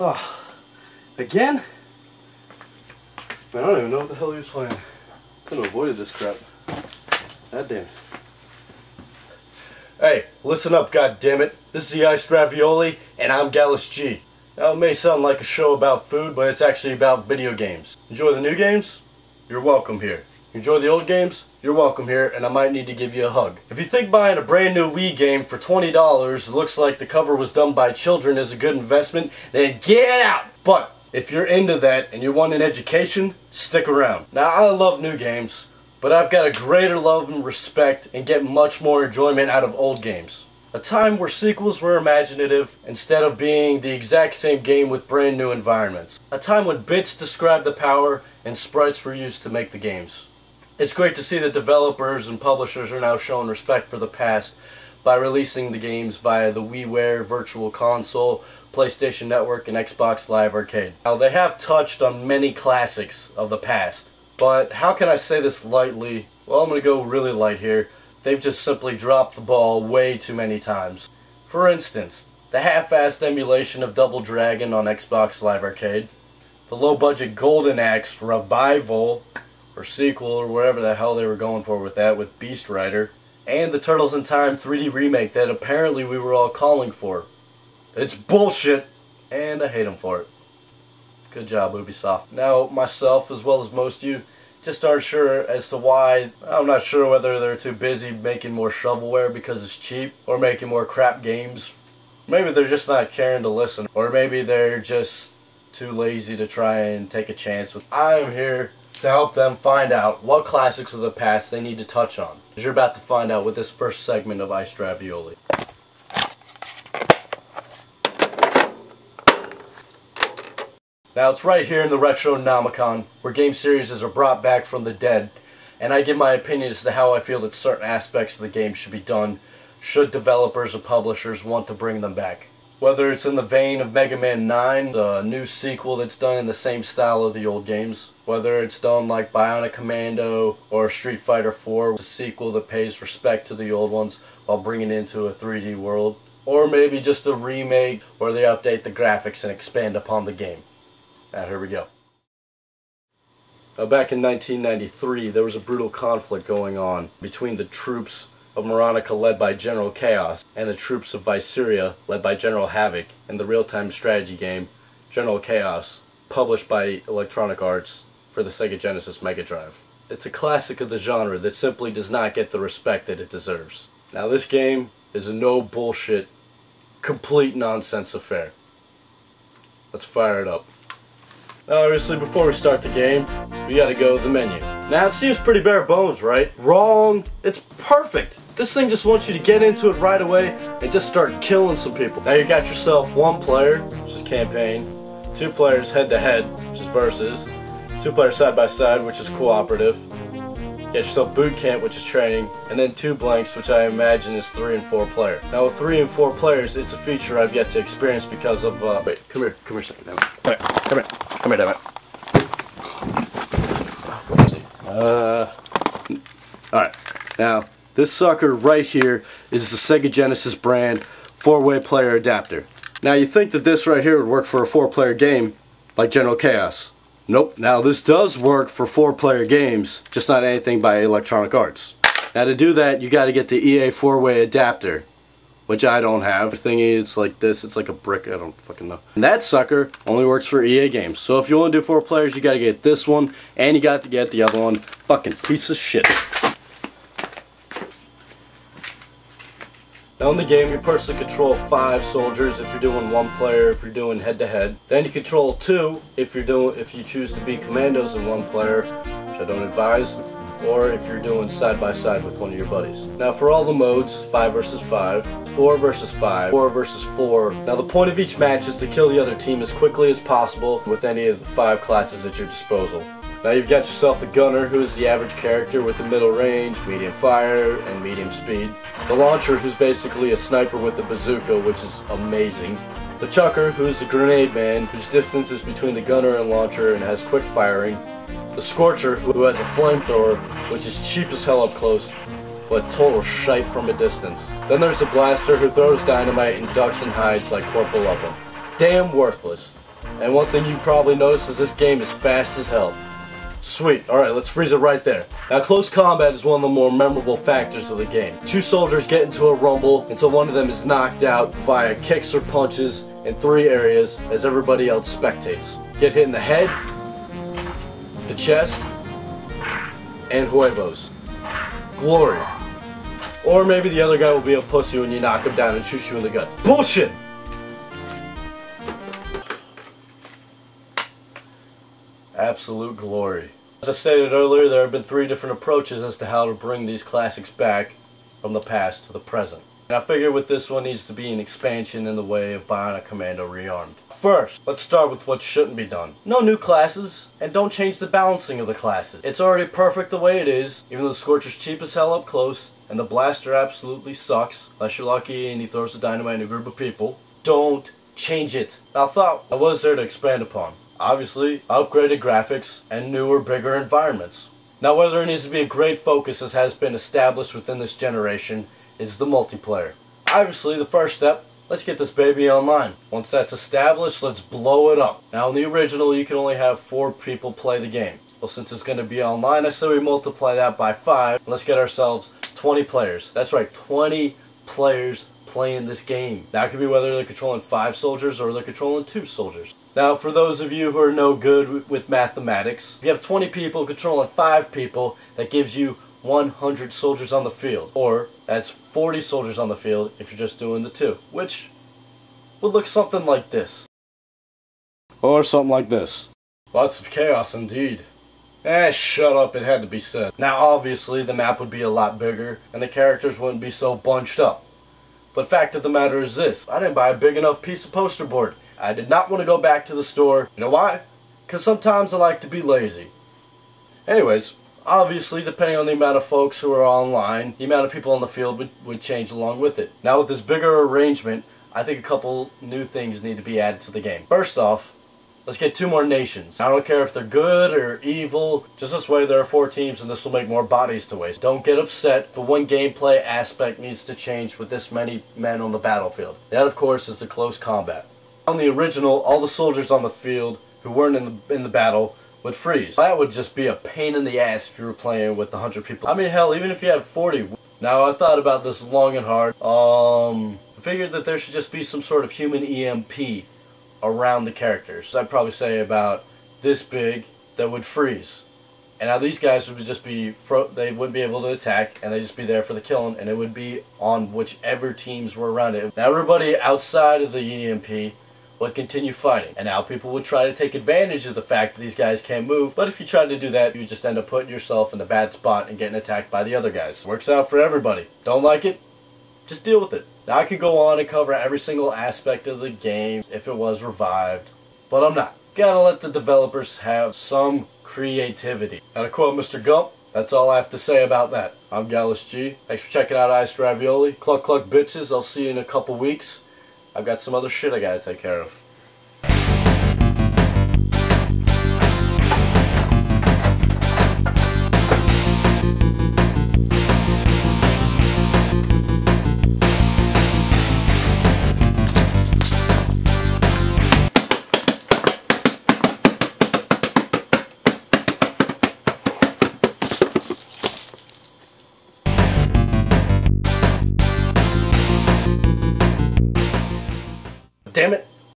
Oh, again? Man, I don't even know what the hell he was playing. Could have avoided this crap. God damn it. Hey, listen up, goddammit. This is the Iced Ravioli, and I'm Gallus Gee. Now, it may sound like a show about food, but it's actually about video games. Enjoy the new games? You're welcome here. Enjoy the old games? You're welcome here, and I might need to give you a hug. If you think buying a brand new Wii game for $20 looks like the cover was done by children is a good investment, then get out! But if you're into that and you want an education, stick around. Now, I love new games, but I've got a greater love and respect and get much more enjoyment out of old games. A time where sequels were imaginative instead of being the exact same game with brand new environments. A time when bits described the power and sprites were used to make the games. It's great to see that developers and publishers are now showing respect for the past by releasing the games via the WiiWare Virtual Console, PlayStation Network, and Xbox Live Arcade. Now, they have touched on many classics of the past, but how can I say this lightly? Well, I'm going to go really light here. They've just simply dropped the ball way too many times. For instance, the half-assed emulation of Double Dragon on Xbox Live Arcade, the low-budget Golden Axe revival, or sequel, or whatever the hell they were going for with that, with Beast Rider, and the Turtles in Time 3D remake that apparently we were all calling for. It's bullshit, and I hate them for it. Good job, Ubisoft. Now, myself, as well as most of you, just aren't sure as to why. I'm not sure whether they're too busy making more shovelware because it's cheap, or making more crap games. Maybe they're just not caring to listen, or maybe they're just too lazy to try and take a chance with. I am here to help them find out what classics of the past they need to touch on. As you're about to find out with this first segment of Iced Ravioli. Now, it's right here in the RetroNomikon, where game series are brought back from the dead, and I give my opinion as to how I feel that certain aspects of the game should be done, should developers or publishers want to bring them back. Whether it's in the vein of Mega Man 9, a new sequel that's done in the same style of the old games, whether it's done like Bionic Commando or Street Fighter 4, a sequel that pays respect to the old ones while bringing it into a 3D world, or maybe just a remake where they update the graphics and expand upon the game. Now, here we go. Now, back in 1993, there was a brutal conflict going on between the troops of Moronica led by General Chaos and the troops of Viseria led by General Havoc in the real-time strategy game General Chaos, published by Electronic Arts for the Sega Genesis Mega Drive. It's a classic of the genre that simply does not get the respect that it deserves. Now, this game is a no bullshit, complete nonsense affair. Let's fire it up. Now, obviously, before we start the game, we gotta go to the menu. Now, it seems pretty bare bones, right? Wrong. It's perfect. This thing just wants you to get into it right away and just start killing some people. Now, you got yourself one player, which is campaign, two players head-to-head, which is versus, two players side-by-side, which is cooperative. Get yourself boot camp, which is training, and then two blanks, which I imagine is 3 and 4 player. Now, with 3 and 4 players, it's a feature I've yet to experience because of, wait, come here a second, damn it. Come here, damn it. Let's see. Alright, now, this sucker right here is the Sega Genesis brand 4-way player adapter. Now, you think that this right here would work for a 4-player game, like General Chaos. Nope. Now, this does work for 4-player games, just not anything by Electronic Arts. Now, to do that, you got to get the EA 4-way adapter, which I don't have. The thing is, it's like this. It's like a brick. I don't fucking know. And that sucker only works for EA games. So if you want to do 4 players, you got to get this one, and you got to get the other one. Fucking piece of shit. Now, in the game, you personally control 5 soldiers if you're doing 1 player, if you're doing head-to-head. Then you control 2 if you choose to be commandos in 1 player, which I don't advise, or if you're doing side-by-side with one of your buddies. Now, for all the modes, 5 versus 5, 4 versus 5, 4 versus 4. Now, the point of each match is to kill the other team as quickly as possible with any of the 5 classes at your disposal. Now, you've got yourself the gunner, who is the average character with the middle range, medium fire, and medium speed. The launcher, who's basically a sniper with the bazooka, which is amazing. The chucker, who's a grenade man, whose distance is between the gunner and launcher and has quick firing. The scorcher, who has a flamethrower, which is cheap as hell up close, but total shite from a distance. Then there's the blaster, who throws dynamite and ducks and hides like Corporal Upham. Damn worthless. And one thing you probably noticed is this game is fast as hell. Sweet, alright, let's freeze it right there. Now close combat is one of the more memorable factors of the game. Two soldiers get into a rumble until one of them is knocked out via kicks or punches in 3 areas as everybody else spectates. Get hit in the head, the chest, and huevos. Glory. Or maybe the other guy will be a pussy when you knock him down and shoot you in the gut. Bullshit! Absolute glory. As I stated earlier, there have been 3 different approaches as to how to bring these classics back from the past to the present. And I figure with this one needs to be an expansion in the way of Bionic Commando Rearmed. First, let's start with what shouldn't be done. No new classes, and don't change the balancing of the classes. It's already perfect the way it is, even though the Scorcher's cheap as hell up close, and the Blaster absolutely sucks, unless you're lucky and he throws the dynamite in a group of people. Don't change it. Now what was there to expand upon? Obviously, upgraded graphics and newer, bigger environments. Now whether there needs to be a great focus as has been established within this generation is the multiplayer. Obviously, the first step, let's get this baby online. Once that's established, let's blow it up. Now in the original, you can only have 4 people play the game. Well, since it's going to be online, I say we multiply that by 5, and let's get ourselves 20 players. That's right, 20 players playing this game. Now it could be whether they're controlling 5 soldiers or they're controlling 2 soldiers. Now for those of you who are no good with mathematics, if you have 20 people controlling 5 people, that gives you 100 soldiers on the field. Or that's 40 soldiers on the field if you're just doing the 2. Which would look something like this. Or something like this. Lots of chaos indeed. Shut up, it had to be said. Now obviously the map would be a lot bigger and the characters wouldn't be so bunched up. But fact of the matter is this, I didn't buy a big enough piece of poster board. I did not want to go back to the store. You know why? Because sometimes I like to be lazy. Anyways, obviously depending on the amount of folks who are online, the amount of people on the field would change along with it. Now with this bigger arrangement, I think a couple new things need to be added to the game. First off, let's get 2 more nations. I don't care if they're good or evil, just this way there are 4 teams and this will make more bodies to waste. Don't get upset, but one gameplay aspect needs to change with this many men on the battlefield. That of course is the close combat. On the original, all the soldiers on the field who weren't in the battle would freeze. That would just be a pain in the ass if you were playing with 100 people. I mean hell, even if you had 40. Now I thought about this long and hard. I figured that there should just be some sort of human EMP around the characters. I'd probably say about this big that would freeze. And now these guys would just be, they wouldn't be able to attack and they'd just be there for the killing and it would be on whichever teams were around it. Now everybody outside of the EMP would continue fighting. And now people would try to take advantage of the fact that these guys can't move, but if you tried to do that, you just end up putting yourself in a bad spot and getting attacked by the other guys. Works out for everybody. Don't like it? Just deal with it. Now I could go on and cover every single aspect of the game if it was revived, but I'm not. Gotta let the developers have some creativity. And to quote Mr. Gump, that's all I have to say about that. I'm Gallus Gee. Thanks for checking out Iced Ravioli. Cluck cluck bitches, I'll see you in a couple weeks. I've got some other shit I gotta take care of. Damn it.